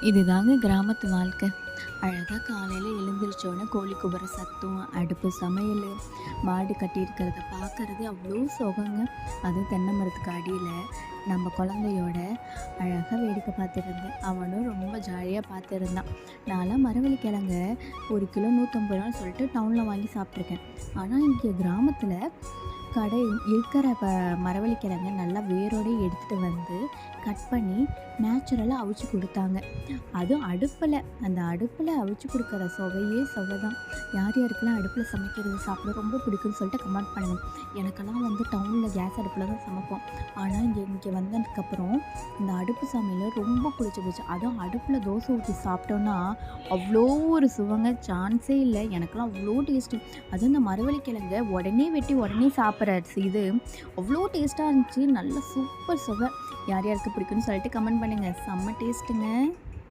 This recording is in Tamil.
இதுதாங்க கிராமத்து வாழ்க்கை. அழகா காலையில எழுந்திரிச்சோனே கோழி கூவுற சத்தம், அடுப்பு சமையல், மாடு கட்டியிருக்கிறத பார்க்கறது அவ்வளோ சுகங்க. அதுவும் தென்னை மரத்துக்கு அடியில நம்ம குழந்தையோட அழகா வேடிக்கை பார்த்துருந்தேன். அவனும் ரொம்ப ஜாலியாக பார்த்துருந்தான். நான்லாம் மரவள்ளி கிழங்க 1 கிலோ ரூ. 150 சொல்லிட்டு டவுனில் வாங்கி சாப்பிட்ருக்கேன். ஆனால் இங்கே கிராமத்தில் கடை இருக்கிற மரவள்ளி கிழங்க நல்லா வேரோடயே எடுத்துகிட்டு வந்து கட் பண்ணி நேச்சுரலாக அவிச்சு கொடுத்தாங்க. அதுவும் அடுப்பில், அந்த அடுப்பில் அவிச்சு கொடுக்குற சுவையே சுவை தான். யார் யாருக்கெல்லாம் அடுப்பில் சமைக்கிறது சாப்பிட ரொம்ப பிடிக்கும்னு சொல்லிட்டு கமெண்ட் பண்ணுங்க. எனக்கெல்லாம் வந்து டவுனில் கேஸ் அடுப்பில் தான் சமைப்போம். ஆனால் இங்கே வந்ததுக்கப்புறம் இந்த அடுப்பு சமையல் ரொம்ப பிடிச்சி போச்சு. அதுவும் அடுப்பில் தோசை ஊற்றி சாப்பிட்டோன்னா அவ்வளோ ஒரு சுவைங்க, சான்ஸே இல்லை. எனக்கெல்லாம் அவ்வளோ டேஸ்ட்டு. அதுவும் இந்த மரவள்ளி கிழங்க உடனே வெட்டி உடனே சாப்பிட்ற இது அவ்வளோ டேஸ்ட்டாக இருந்துச்சு. நல்ல சூப்பர் சுவை. யார் யாருக்கு பிடிக்கும்னு சொல்லிட்டு கமெண்ட் பண்ணுங்கள். செம்ம டேஸ்ட்டுங்க.